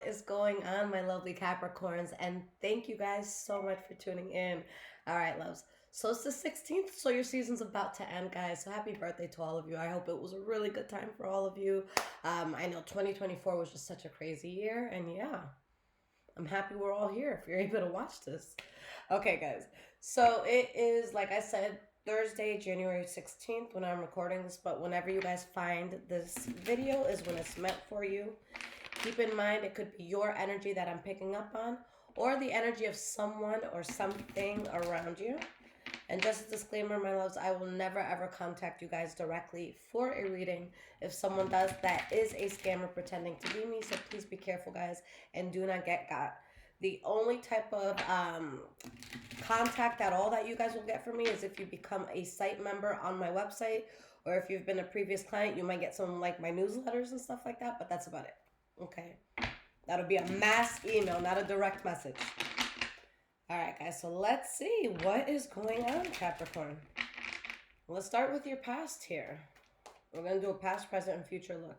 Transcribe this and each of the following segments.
is going on, my lovely Capricorns? And thank you guys so much for tuning in. All right, loves. So it's the 16th, so your season's about to end, guys. So happy birthday to all of you. I hope it was a really good time for all of you. I know 2024 was just such a crazy year, and yeah, I'm happy we're all here if you're able to watch this. Okay, guys. So it is, like I said, Thursday, January 16th when I'm recording this, but whenever you guys find this video is when it's meant for you. Keep in mind, it could be your energy that I'm picking up on, or the energy of someone or something around you. And just a disclaimer, my loves, I will never ever contact you guys directly for a reading. If someone does, that is a scammer pretending to be me. So please be careful, guys, and do not get got. The only type of contact at all that you guys will get from me is if you become a site member on my website, or if you've been a previous client, you might get some like my newsletters and stuff like that, but that's about it. Okay. That'll be a mass email, not a direct message. All right, guys, so let's see what is going on, Capricorn. Let's start with your past here. We're going to do a past, present, and future look.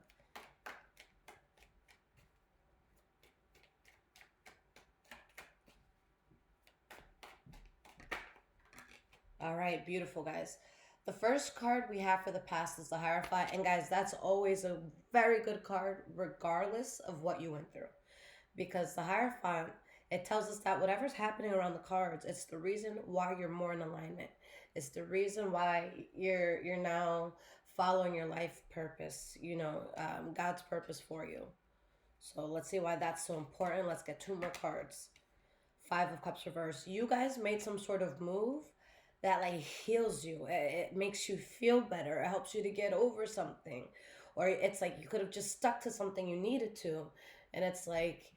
All right, beautiful, guys. The first card we have for the past is the Hierophant. And, guys, that's always a very good card regardless of what you went through. Because the Hierophant, it tells us that whatever's happening around the cards, it's the reason why you're more in alignment. It's the reason why you're now following your life purpose, God's purpose for you. So let's see why that's so important. Let's get two more cards. Five of Cups reverse. You guys made some sort of move that like heals you. It makes you feel better. It helps you to get over something. Or it's like you could have just stuck to something you needed to. And it's like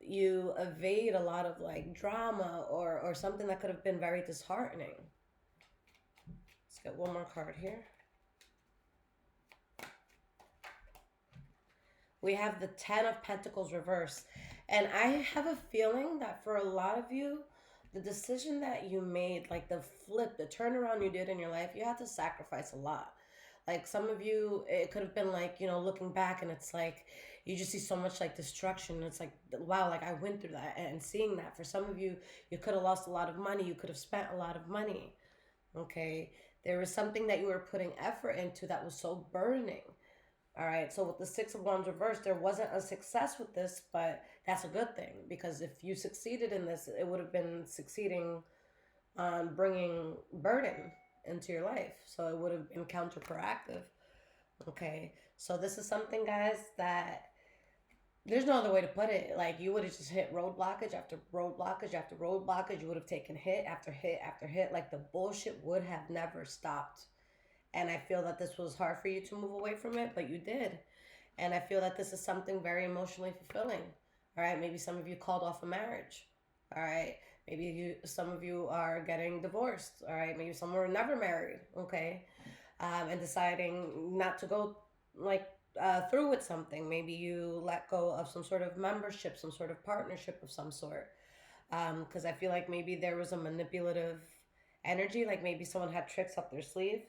you evade a lot of like drama or something that could have been very disheartening. Let's get one more card here. We have the Ten of Pentacles reversed. And I have a feeling that for a lot of you, the decision that you made, like the flip, the turnaround you did in your life, you had to sacrifice a lot. Like some of you, it could have been like, looking back and it's like, you just see so much like destruction. It's like, wow, like I went through that and seeing that. For some of you, you could have lost a lot of money. You could have spent a lot of money. Okay. There was something that you were putting effort into that was so burdening. All right, so with the Six of Wands reversed, there wasn't a success with this, but that's a good thing because if you succeeded in this, it would have been succeeding on bringing burden into your life. So it would have been counterproductive. Okay, so this is something, guys, that there's no other way to put it. Like you would have just hit road blockage after road blockage after road blockage. You would have taken hit after hit after hit. Like the bullshit would have never stopped. And I feel that this was hard for you to move away from it, but you did. And I feel that this is something very emotionally fulfilling. All right, maybe some of you called off a marriage. All right, maybe some of you are getting divorced. All right, maybe some were never married. Okay, and deciding not to go through with something. Maybe you let go of some sort of membership, some sort of partnership of some sort. Because I feel like maybe there was a manipulative energy, like maybe someone had tricks up their sleeve.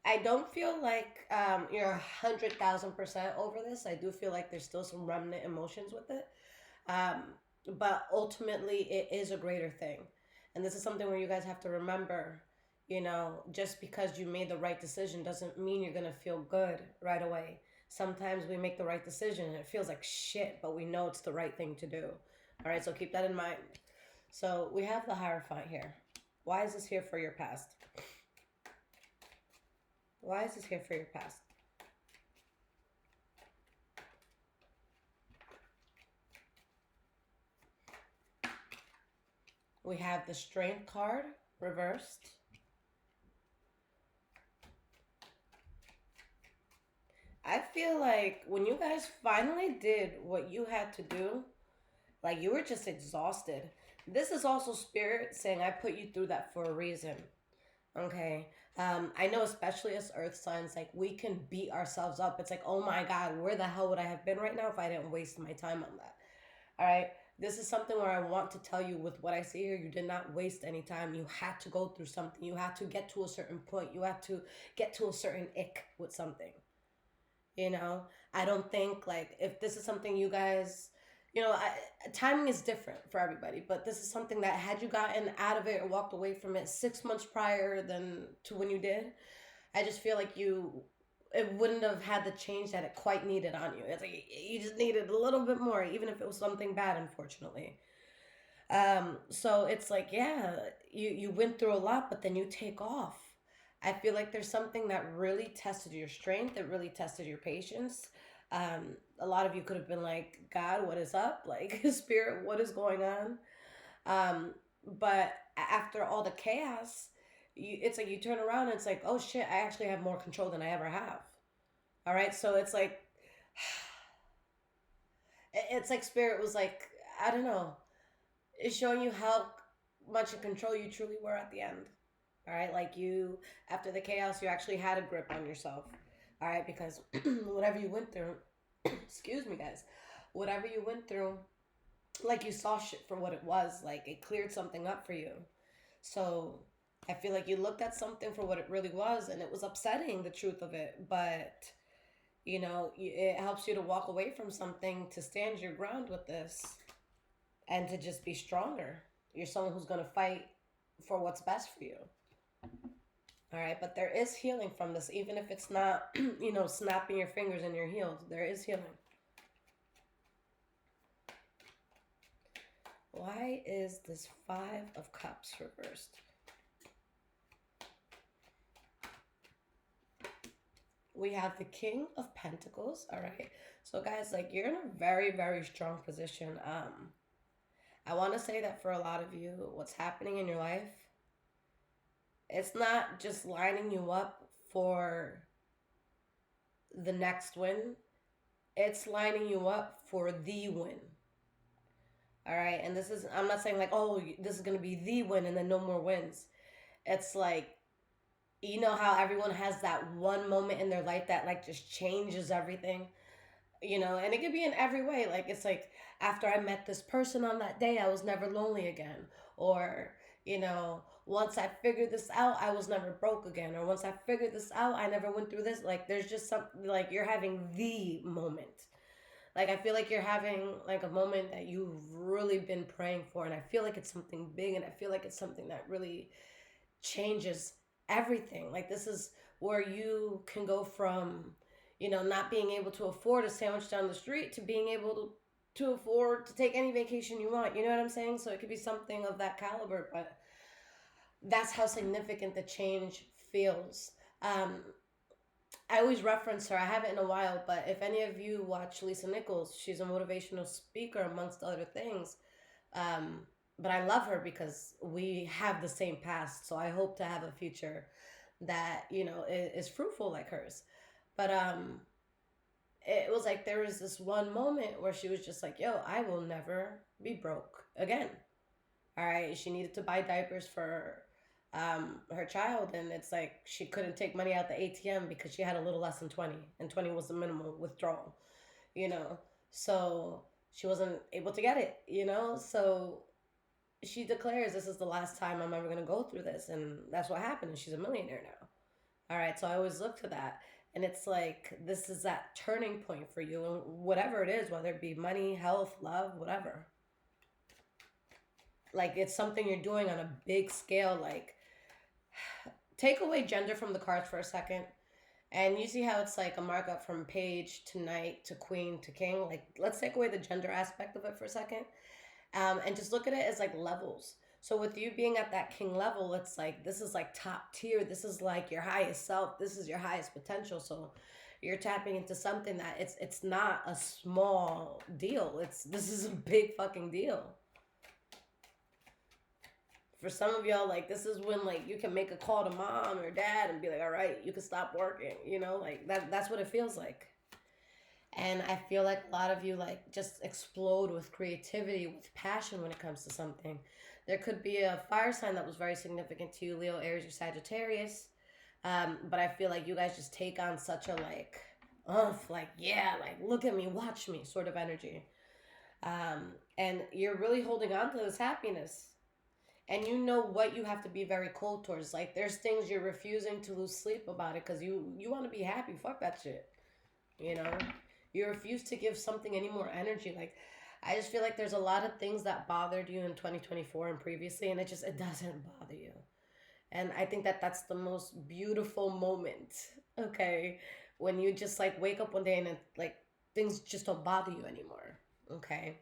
I don't feel like you're 100,000% over this. I do feel like there's still some remnant emotions with it. But ultimately, it is a greater thing. And this is something where you guys have to remember, just because you made the right decision doesn't mean you're going to feel good right away. Sometimes we make the right decision and it feels like shit, but we know it's the right thing to do. All right, so keep that in mind. So we have the Hierophant here. Why is this here for your past? Why is this here for your past? We have the Strength card reversed. I feel like when you guys finally did what you had to do, like you were just exhausted. This is also Spirit saying, I put you through that for a reason. Okay. I know, especially as earth signs, like we can beat ourselves up. It's like, oh my God, where the hell would I have been right now if I didn't waste my time on that? All right. This is something where I want to tell you with what I see here, you did not waste any time. You had to go through something. You had to get to a certain point. You had to get to a certain ick with something. You know, I don't think like if this is something you guys, timing is different for everybody, but this is something that had you gotten out of it or walked away from it 6 months prior than to when you did, I just feel like it wouldn't have had the change that it quite needed on you. It's like you just needed a little bit more, even if it was something bad, unfortunately. So it's like, yeah, you went through a lot, but then you take off. I feel like there's something that really tested your strength, that really tested your patience. A lot of you could have been like, God, what is up? Like, Spirit, what is going on? Um, but after all the chaos, it's like you turn around and it's like, oh shit, I actually have more control than I ever have. All right, so it's like, it's like Spirit was like, I don't know, it's showing you how much in control you truly were at the end. All right, like you, after the chaos, you actually had a grip on yourself. All right, because whatever you went through, excuse me, guys, whatever you went through, like you saw shit for what it was, like it cleared something up for you. So I feel like you looked at something for what it really was, and it was upsetting, the truth of it, but it helps you to walk away from something to stand your ground with this and to just be stronger. You're someone who's going to fight for what's best for you. All right, but there is healing from this, even if it's not, snapping your fingers and you're healed. There is healing. Why is this Five of Cups reversed? We have the King of Pentacles. All right, so guys, like you're in a very, very strong position. I want to say that for a lot of you, what's happening in your life, it's not just lining you up for the next win. It's lining you up for the win. All right. And I'm not saying like, oh, this is going to be the win and then no more wins. It's like, you know how everyone has that one moment in their life that like just changes everything, and it could be in every way. Like, it's like, after I met this person on that day, I was never lonely again. Or, once I figured this out, I was never broke again. Or once I figured this out, I never went through this. Like, there's just something, like, you're having the moment. Like, I feel like you're having, like, a moment that you've really been praying for. And I feel like it's something big. And I feel like it's something that really changes everything. Like, this is where you can go from, not being able to afford a sandwich down the street to being able to afford to take any vacation you want. You know what I'm saying? So it could be something of that caliber, but that's how significant the change feels. I always reference her. I haven't in a while, but if any of you watch Lisa Nichols, she's a motivational speaker amongst other things. But I love her because we have the same past. So I hope to have a future that, is fruitful like hers. But it was like there was this one moment where she was just like, yo, I will never be broke again. All right. She needed to buy diapers for her child, and it's like she couldn't take money out the ATM because she had a little less than 20, and 20 was the minimal withdrawal, so she wasn't able to get it, so she declares, this is the last time I'm ever going to go through this, and that's what happened, and she's a millionaire now. All right, so I always look to that, and it's like this is that turning point for you, and whatever it is, whether it be money, health, love, whatever, like it's something you're doing on a big scale. Like, take away gender from the cards for a second, and you see how it's like a markup from page to knight to queen to king. Like, let's take away the gender aspect of it for a second, and just look at it as like levels. So with you being at that king level, it's like this is like top tier. This is like your highest self. This is your highest potential. So you're tapping into something that it's not a small deal. This is a big fucking deal. For some of y'all, like, this is when, like, you can make a call to mom or dad and be like, all right, you can stop working, like, that's what it feels like. And I feel like a lot of you, like, just explode with creativity, with passion when it comes to something. There could be a fire sign that was very significant to you, Leo, Aries, or Sagittarius. But I feel like you guys just take on such a, like, yeah, like, look at me, watch me sort of energy. And you're really holding on to this happiness. And you know what you have to be very cold towards. Like, there's things you're refusing to lose sleep about it because you want to be happy. Fuck that shit. you know? You refuse to give something any more energy. Like, I just feel like there's a lot of things that bothered you in 2024 and previously, and it doesn't bother you. And I think that that's the most beautiful moment, okay? When you just like wake up one day and like things just don't bother you anymore, okay?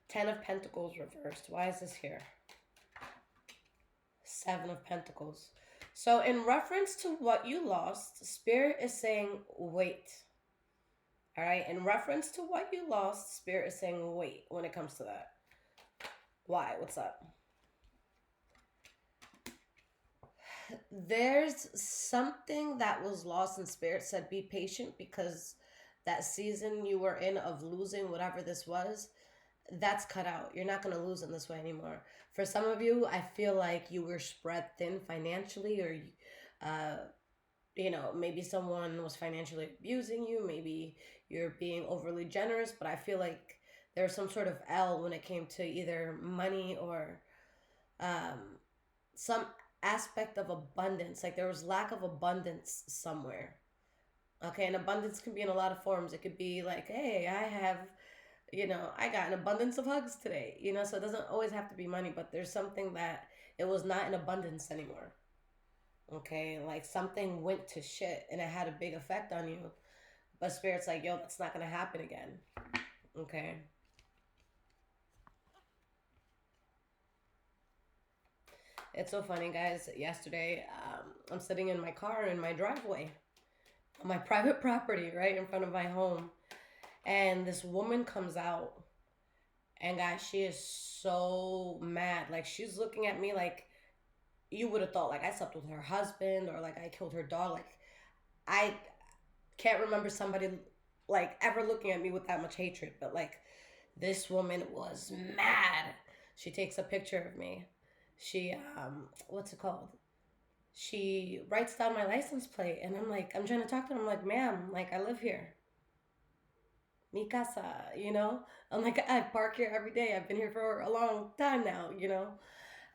10 of Pentacles reversed. Why is this here? 7 of Pentacles. So, in reference to what you lost, Spirit is saying, wait. All right? In reference to what you lost, Spirit is saying, wait when it comes to that. Why? What's up? There's something that was lost, and Spirit said, be patient, because that season you were in of losing whatever this was, that's cut out. You're not going to lose in this way anymore. For some of you, I feel like you were spread thin financially, or maybe someone was financially abusing you, maybe you're being overly generous, but I feel like there's some sort of L when it came to either money or some aspect of abundance. Like there was lack of abundance somewhere. Okay, and abundance can be in a lot of forms. It could be like, hey, I got an abundance of hugs today, so it doesn't always have to be money, but there's something that it was not in abundance anymore. Okay, like something went to shit and it had a big effect on you. But Spirit's like, yo, that's not going to happen again. Okay. It's so funny, guys. Yesterday, I'm sitting in my car in my driveway on my private property right in front of my home. And this woman comes out. And guys, she is so mad. Like, she's looking at me like you would have thought, like, I slept with her husband or, like, I killed her dog. Like, I can't remember somebody, like, ever looking at me with that much hatred. But, like, this woman was mad. She takes a picture of me. She, what's it called? She writes down my license plate. And I'm like, I'm trying to talk to her. I'm like, ma'am, like, I live here. Mi casa, I'm like, I park here every day. I've been here for a long time now,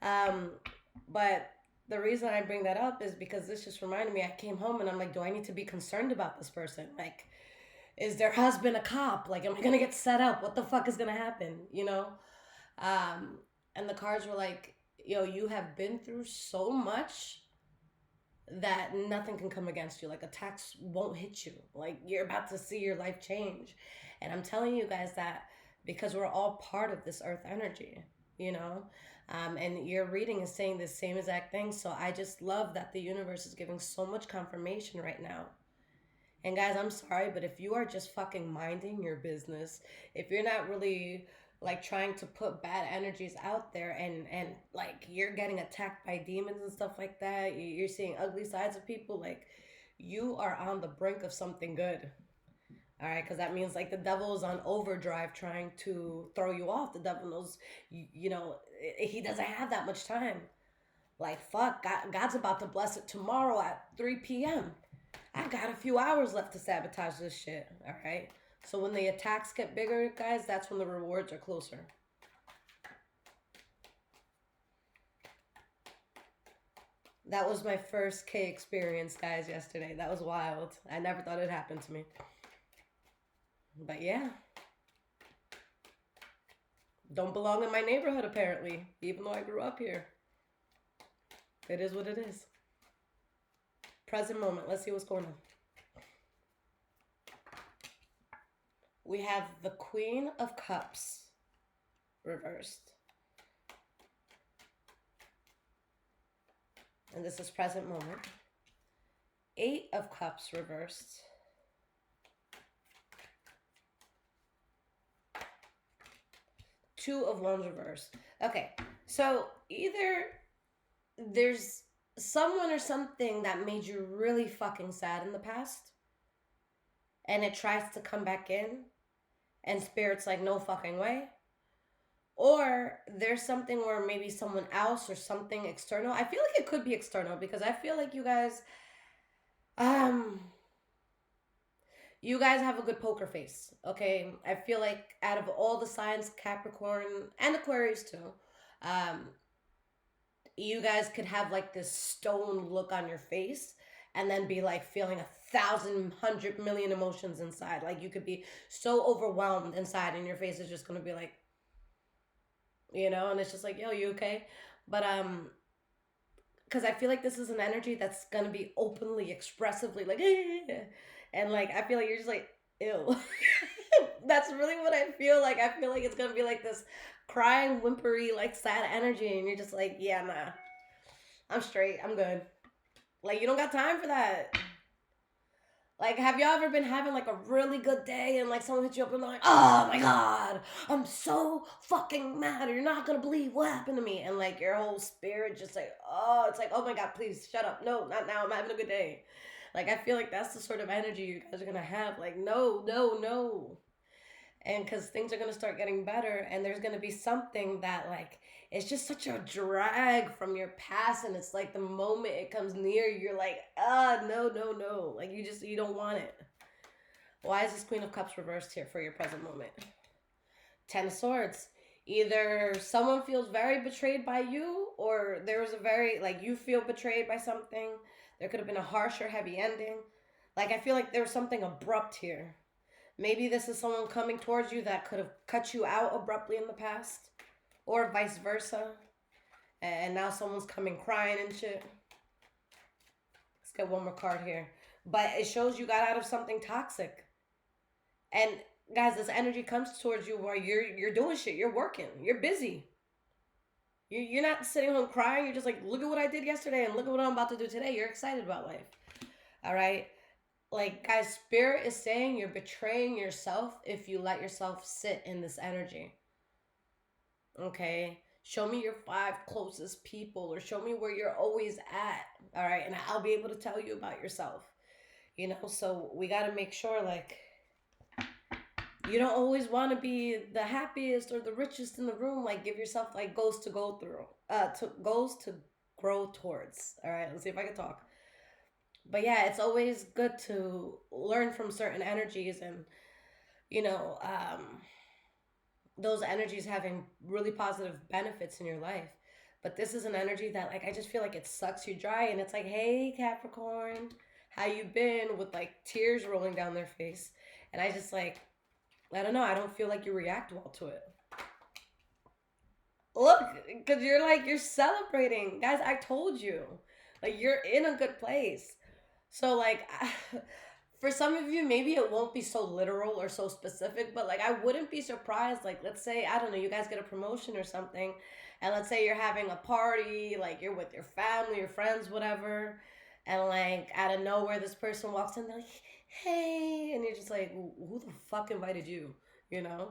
Um, but the reason I bring that up is because this just reminded me, I came home and I'm like, do I need to be concerned about this person? Like, is their husband a cop? Like, am I going to get set up? What the fuck is going to happen? And the cards were like, yo, you have been through so much that nothing can come against you. Like, attacks won't hit you. Like, you're about to see your life change. And I'm telling you guys that because we're all part of this earth energy, and your reading is saying the same exact thing. So I just love that the universe is giving so much confirmation right now. And guys, I'm sorry, but if you are just fucking minding your business, if you're not really like trying to put bad energies out there and like you're getting attacked by demons and stuff like that, you're seeing ugly sides of people, like you are on the brink of something good. All right, because that means like the devil is on overdrive trying to throw you off. The devil knows, he doesn't have that much time. Like, fuck, God's about to bless it tomorrow at 3 p.m. I got a few hours left to sabotage this shit, all right? So when the attacks get bigger, guys, that's when the rewards are closer. That was my first K experience, guys, yesterday. That was wild. I never thought it happened to me. But yeah. Don't belong in my neighborhood, apparently, even though I grew up here. It is what it is. Present moment. Let's see what's going on. We have the Queen of Cups reversed. And this is present moment. 8 of Cups reversed. 2 of Wands reversed. Okay, so either there's someone or something that made you really fucking sad in the past, and it tries to come back in, and Spirit's like, no fucking way. Or there's something where maybe someone else or something external. I feel like it could be external because I feel like you guys have a good poker face, okay? I feel like out of all the signs, Capricorn and Aquarius too, you guys could have like this stone look on your face, and then be like feeling 1,000 100 million emotions inside. Like you could be so overwhelmed inside, and your face is just gonna be like, and it's just like, yo, you okay? But because I feel like this is an energy that's gonna be openly, expressively like, and like I feel like you're just like, ew. That's really what I feel like. I feel like it's gonna be like this crying, whimpery, like sad energy, and you're just like, yeah, nah, I'm straight, I'm good. Like you don't got time for that. Like, have y'all ever been having like a really good day and like someone hits you up and they're like, oh my god, I'm so fucking mad. You're not gonna believe what happened to me. And like your whole spirit just like, oh, it's like, oh my god, please shut up. No, not now. I'm having a good day. Like, I feel like that's the sort of energy you guys are gonna have. Like, no, no, no. And because things are going to start getting better, and there's going to be something that like it's just such a drag from your past, and it's like the moment it comes near, you're like, no, no, no, like you don't want it. Why is this Queen of Cups reversed here for your present moment? Ten of Swords. Either someone feels very betrayed by you, or there was a very like you feel betrayed by something. There could have been a harsh or heavy ending. Like I feel like there was something abrupt here. Maybe this is someone coming towards you that could have cut you out abruptly in the past, or vice versa. And now someone's coming crying and shit. Let's get one more card here. But it shows you got out of something toxic. And guys, this energy comes towards you where you're doing shit, you're working, you're busy. You're not sitting home crying. You're just like, look at what I did yesterday and look at what I'm about to do today. You're excited about life. All right. Like, guys, spirit is saying you're betraying yourself if you let yourself sit in this energy. Okay? Show me your 5 closest people, or show me where you're always at. All right? And I'll be able to tell you about yourself. So we got to make sure, like, you don't always want to be the happiest or the richest in the room. Like, give yourself, like, goals to go through, goals to grow towards. All right? Let's see if I can talk. But yeah, it's always good to learn from certain energies, and those energies having really positive benefits in your life. But this is an energy that like I just feel like it sucks you dry, and it's like, hey Capricorn, how you been, with like tears rolling down their face. And I just like, I don't know, I don't feel like you react well to it. Look, because you're celebrating. Guys, I told you. Like, you're in a good place. So, like, for some of you, maybe it won't be so literal or so specific, but, like, I wouldn't be surprised. Like, let's say, I don't know, you guys get a promotion or something, and let's say you're having a party, like, you're with your family, your friends, whatever, and, like, out of nowhere, this person walks in, they're like, hey, and you're just like, who the fuck invited you, you know?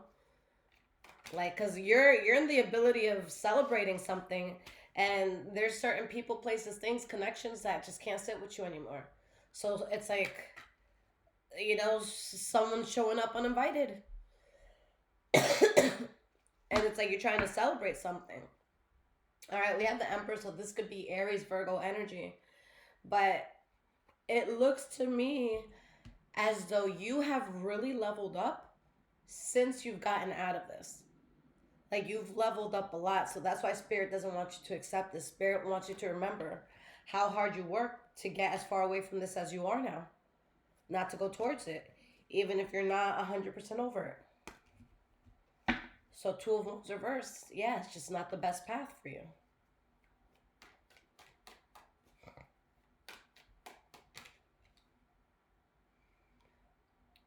Like, because you're in the ability of celebrating something, and there's certain people, places, things, connections that just can't sit with you anymore. So it's like, someone showing up uninvited. And it's like you're trying to celebrate something. All right, we have the Emperor, so this could be Aries, Virgo energy. But it looks to me as though you have really leveled up since you've gotten out of this. Like, you've leveled up a lot. So that's why Spirit doesn't want you to accept this. Spirit wants you to remember how hard you work to get as far away from this as you are now. Not to go towards it, even if you're not 100% over it. So 2 of Wands reversed. Yeah, it's just not the best path for you.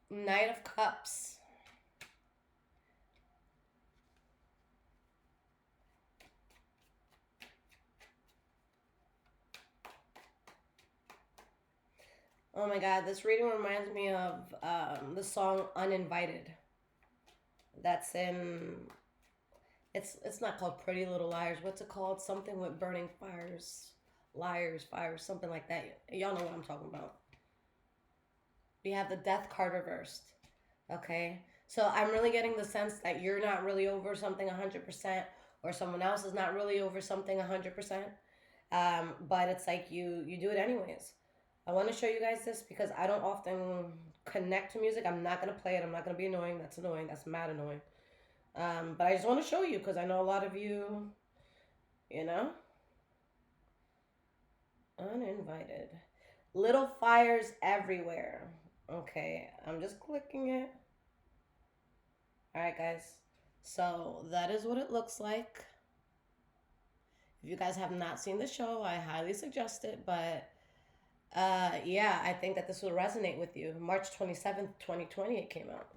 Knight of Cups. Oh my god, this reading reminds me of the song Uninvited. That's in... It's not called Pretty Little Liars. What's it called? Something with burning fires. Liars, fires, something like that. Y'all know what I'm talking about. We have the Death card reversed. Okay? So I'm really getting the sense that you're not really over something 100%, or someone else is not really over something 100%. But it's like you do it anyways. I want to show you guys this because I don't often connect to music. I'm not going to play it. I'm not going to be annoying. That's annoying. That's mad annoying. But I just want to show you because I know a lot of you, Uninvited. Little fires everywhere. Okay, I'm just clicking it. All right, guys. So that is what it looks like. If you guys have not seen the show, I highly suggest it. But yeah, I think that this will resonate with you. March 27th, 2020, it came out.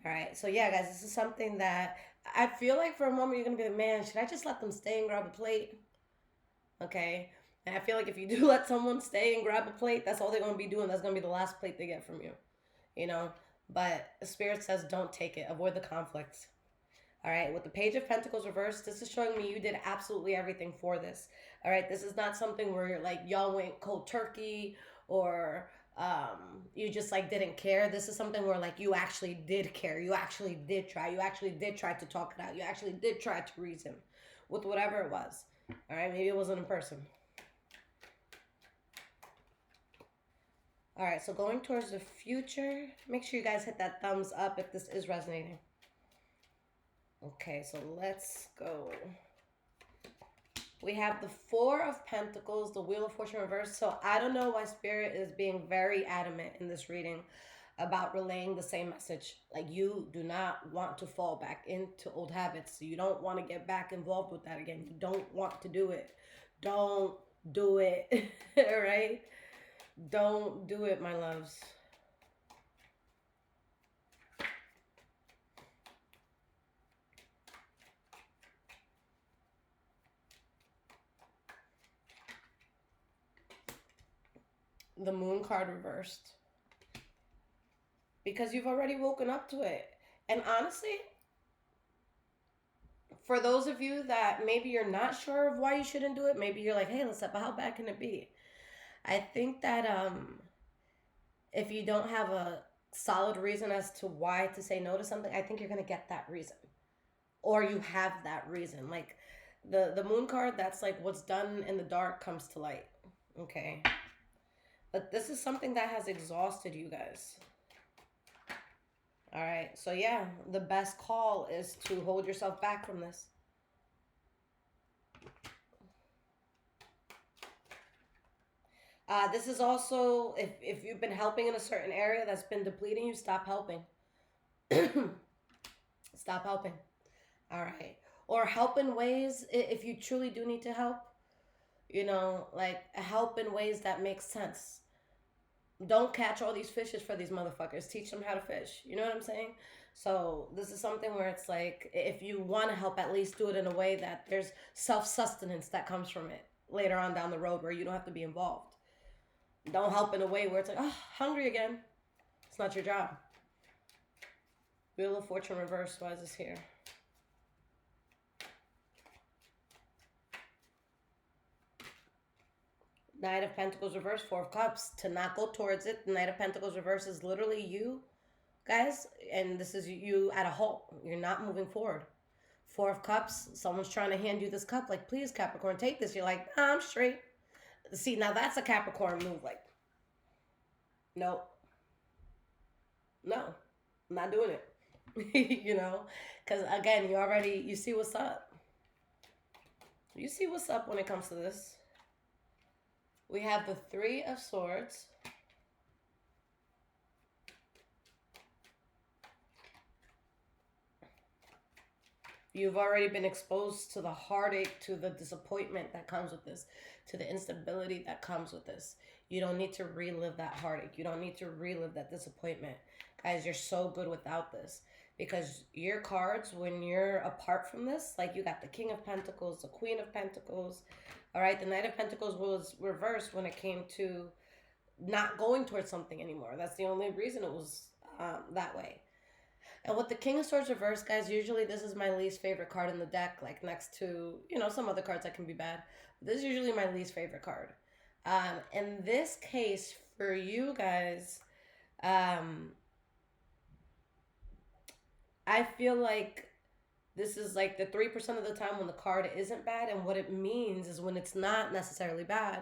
All right. So yeah, guys, this is something that I feel like for a moment you're gonna be like, man, should I just let them stay and grab a plate? Okay. And I feel like if you do let someone stay and grab a plate, that's all they're gonna be doing. That's gonna be the last plate they get from you. You know. But Spirit says, don't take it. Avoid the conflict. All right, with the Page of Pentacles reversed, this is showing me you did absolutely everything for this. All right, this is not something where you're like y'all went cold turkey or you just like didn't care. This is something where like you actually did care. You actually did try. You actually did try to talk it out. You actually did try to reason with whatever it was. All right, maybe it wasn't in person. All right, so going towards the future, make sure you guys hit that thumbs up if this is resonating. Okay, so let's go. We have the Four of Pentacles, the Wheel of Fortune reversed. So I don't know why Spirit is being very adamant in this reading about relaying the same message. Like you do not want to fall back into old habits. You don't want to get back involved with that again. You don't want to do it. Don't do it. All right? Don't do it, my loves. The Moon card reversed. Because you've already woken up to it. And honestly, for those of you that maybe you're not sure of why you shouldn't do it, maybe you're like, hey, let's but how bad can it be? I think that if you don't have a solid reason as to why to say no to something, I think you're gonna get that reason. Or you have that reason. Like the Moon card, that's like what's done in the dark comes to light. Okay. But this is something that has exhausted you guys. All right. So yeah, the best call is to hold yourself back from this. This is also, if you've been helping in a certain area that's been depleting you, stop helping. Stop helping. All right. Or help in ways, if you truly do need to help, you know, like help in ways that make sense. Don't catch all these fishes for these motherfuckers. Teach them how to fish. You know what I'm saying? So this is something where it's like, if you want to help, at least do it in a way that there's self-sustenance that comes from it later on down the road where you don't have to be involved. Don't help in a way where it's like, oh, hungry again. It's not your job. Wheel of Fortune reversed. Why is this here? Knight of Pentacles reverse, Four of Cups. To not go towards it, the Knight of Pentacles reverse is literally you, guys. And this is you at a halt. You're not moving forward. Four of Cups, someone's trying to hand you this cup. Like, please, Capricorn, take this. You're like, nah, I'm straight. See, now that's a Capricorn move. Like, no. No. I'm not doing it. You know? Because, again, you see what's up. You see what's up when it comes to this. We have the Three of Swords. You've already been exposed to the heartache, to the disappointment that comes with this, to the instability that comes with this. You don't need to relive that heartache. You don't need to relive that disappointment. Guys, you're so good without this. Because your cards, when you're apart from this, like you got the King of Pentacles, the Queen of Pentacles, all right, the Knight of Pentacles was reversed when it came to not going towards something anymore. That's the only reason it was that way. And with the King of Swords reversed, guys, usually this is my least favorite card in the deck, like next to, you know, some other cards that can be bad. This is usually my least favorite card. In this case, for you guys, I feel like this is like the 3% of the time when the card isn't bad. And what it means is when it's not necessarily bad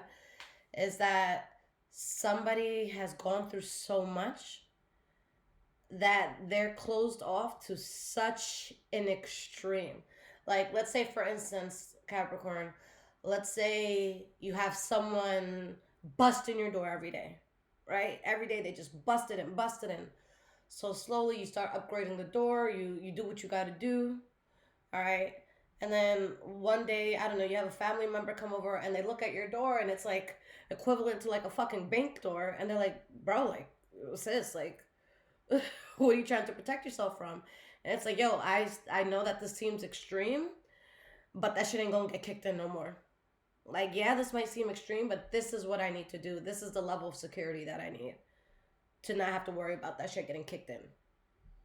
is that somebody has gone through so much that they're closed off to such an extreme. Like, let's say, for instance, Capricorn, let's say you have someone busting your door every day, right? Every day they just busted in, busted in. So slowly you start upgrading the door. You do what you got to do, all right? And then one day, I don't know, you have a family member come over and they look at your door and it's like equivalent to like a fucking bank door. And they're like, bro, like, sis, like, what are you trying to protect yourself from? And it's like, yo, I know that this seems extreme, but that shit ain't gonna get kicked in no more. Like, yeah, this might seem extreme, but this is what I need to do. This is the level of security that I need to not have to worry about that shit getting kicked in.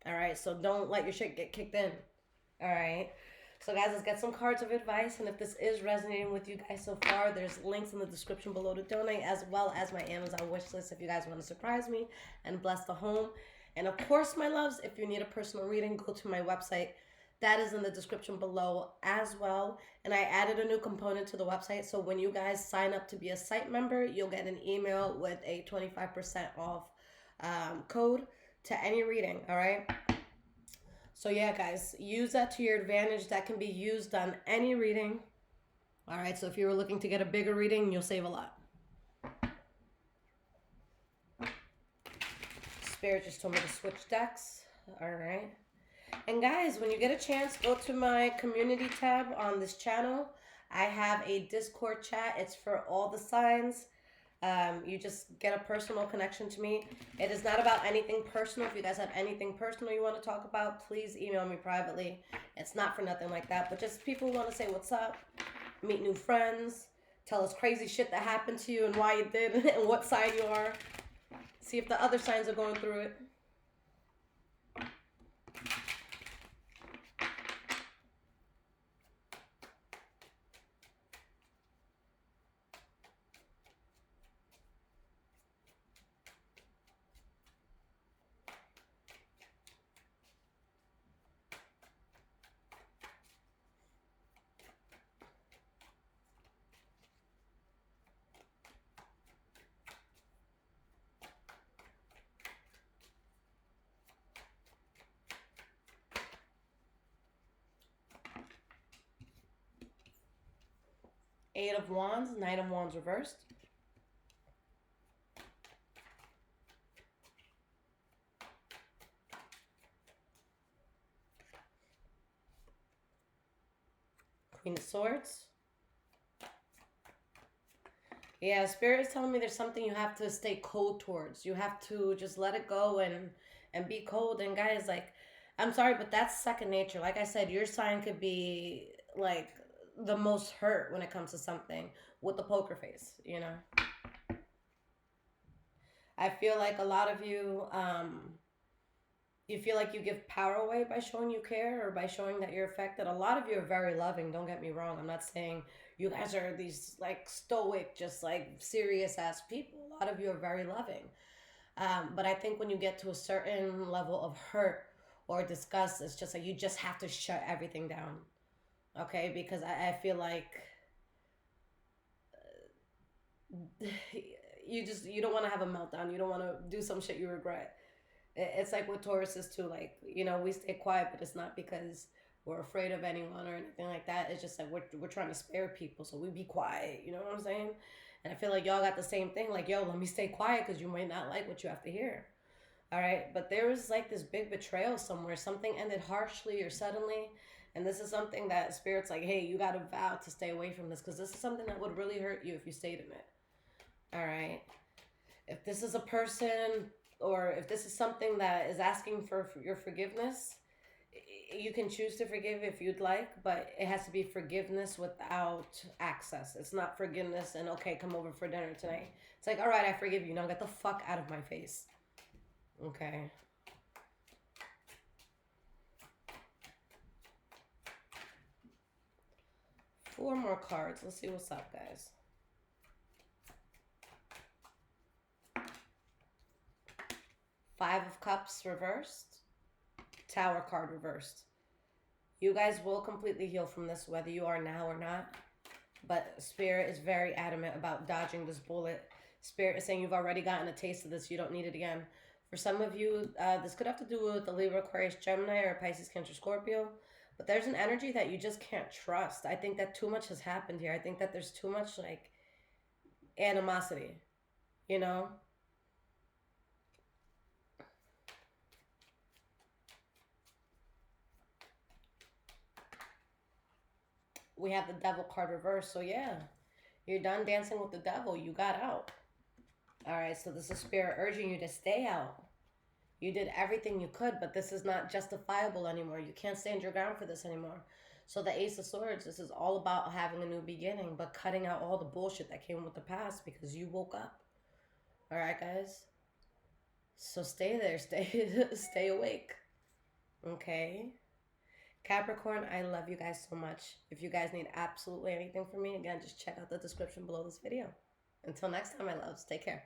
All right, so don't let your shit get kicked in. All right. So, guys, let's get some cards of advice. And if this is resonating with you guys so far, there's links in the description below to donate, as well as my Amazon wish list if you guys want to surprise me and bless the home. And of course, my loves, if you need a personal reading, go to my website. That is in the description below as well. And I added a new component to the website. So when you guys sign up to be a site member, you'll get an email with a 25% off code to any reading. All right. So yeah, guys, use that to your advantage. That can be used on any reading. All right. So if you were looking to get a bigger reading, you'll save a lot. Spirit just told me to switch decks. All right. And guys, when you get a chance, go to my community tab on this channel. I have a Discord chat. It's for all the signs. You just get a personal connection to me. It is not about anything personal. If you guys have anything personal you want to talk about, please email me privately. It's not for nothing like that, but just people who want to say what's up, meet new friends, tell us crazy shit that happened to you and why you did and what sign you are. See if the other signs are going through it. Eight of Wands, Knight of Wands reversed. Queen of Swords. Yeah, Spirit is telling me there's something you have to stay cold towards. You have to just let it go and be cold. And guys, like, I'm sorry, but that's second nature. Like I said, your sign could be like the most hurt when it comes to something with the poker face, you know? I feel like a lot of you, you feel like you give power away by showing you care or by showing that you're affected. A lot of you are very loving, don't get me wrong. I'm not saying you guys are these like stoic, just like serious ass people. A lot of you are very loving. But I think when you get to a certain level of hurt or disgust, it's just like you just have to shut everything down. Okay, because I feel like you don't want to have a meltdown. You don't want to do some shit you regret. It's like with Tauruses too. Like, you know, we stay quiet, but it's not because we're afraid of anyone or anything like that. It's just that we're trying to spare people, so we be quiet. You know what I'm saying? And I feel like y'all got the same thing. Like, yo, let me stay quiet because you might not like what you have to hear. All right, but there was like this big betrayal somewhere. Something ended harshly or suddenly. And this is something that Spirit's like, hey, you got to vow to stay away from this because this is something that would really hurt you if you stayed in it. All right. If this is a person or if this is something that is asking for your forgiveness, you can choose to forgive if you'd like, but it has to be forgiveness without access. It's not forgiveness and, okay, come over for dinner tonight. It's like, all right, I forgive you. Now get the fuck out of my face. Okay. Four more cards. Let's see what's up, guys. Five of Cups reversed. Tower card reversed. You guys will completely heal from this, whether you are now or not. But Spirit is very adamant about dodging this bullet. Spirit is saying you've already gotten a taste of this. You don't need it again. For some of you, this could have to do with the Libra, Aquarius, Gemini, or Pisces, Cancer, Scorpio. But there's an energy that you just can't trust. I think that too much has happened here. I think that there's too much, like, animosity, you know? We have the devil card reversed. So yeah, you're done dancing with the devil. You got out. All right, so this is spirit urging you to stay out. You did everything you could, but this is not justifiable anymore. You can't stand your ground for this anymore. So the Ace of Swords, this is all about having a new beginning, but cutting out all the bullshit that came with the past because you woke up. All right, guys. So stay there, stay awake. Okay. Capricorn, I love you guys so much. If you guys need absolutely anything from me, again, just check out the description below this video. Until next time, my loves, take care.